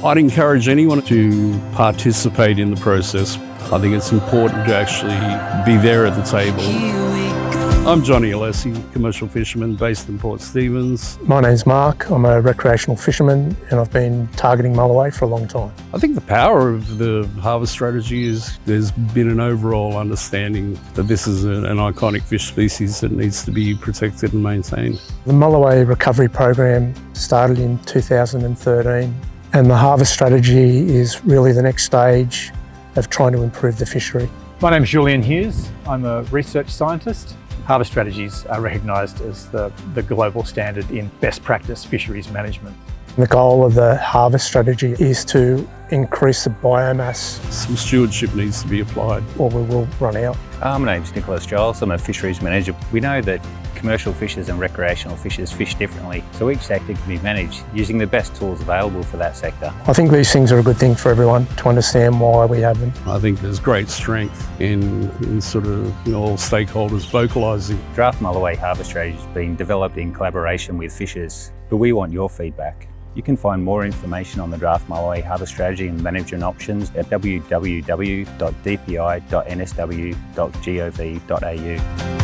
I'd encourage anyone to participate in the process. I think it's important to actually be there at the table. I'm Johnny Alessi, commercial fisherman based in Port Stephens. My name's Mark. I'm a recreational fisherman and I've been targeting Mulloway for a long time. I think the power of the harvest strategy is there's been an overall understanding that this is an iconic fish species that needs to be protected and maintained. The Mulloway recovery program started in 2013 and the harvest strategy is really the next stage of trying to improve the fishery. My name's Julian Hughes. I'm a research scientist. Harvest strategies are recognised as the global standard in best practice fisheries management. The goal of the harvest strategy is to increase the biomass. Some stewardship needs to be applied, or we will run out. My name's Nicholas Giles. I'm a fisheries manager. We know that commercial fishers and recreational fishers fish differently, so each sector can be managed using the best tools available for that sector. I think these things are a good thing for everyone to understand why we have them. I think there's great strength in sort of all stakeholders vocalising. Draft Mulloway Harvest Strategy has been developed in collaboration with fishers, but we want your feedback. You can find more information on the Draft Mulloway Harvest Strategy and management options at www.dpi.nsw.gov.au.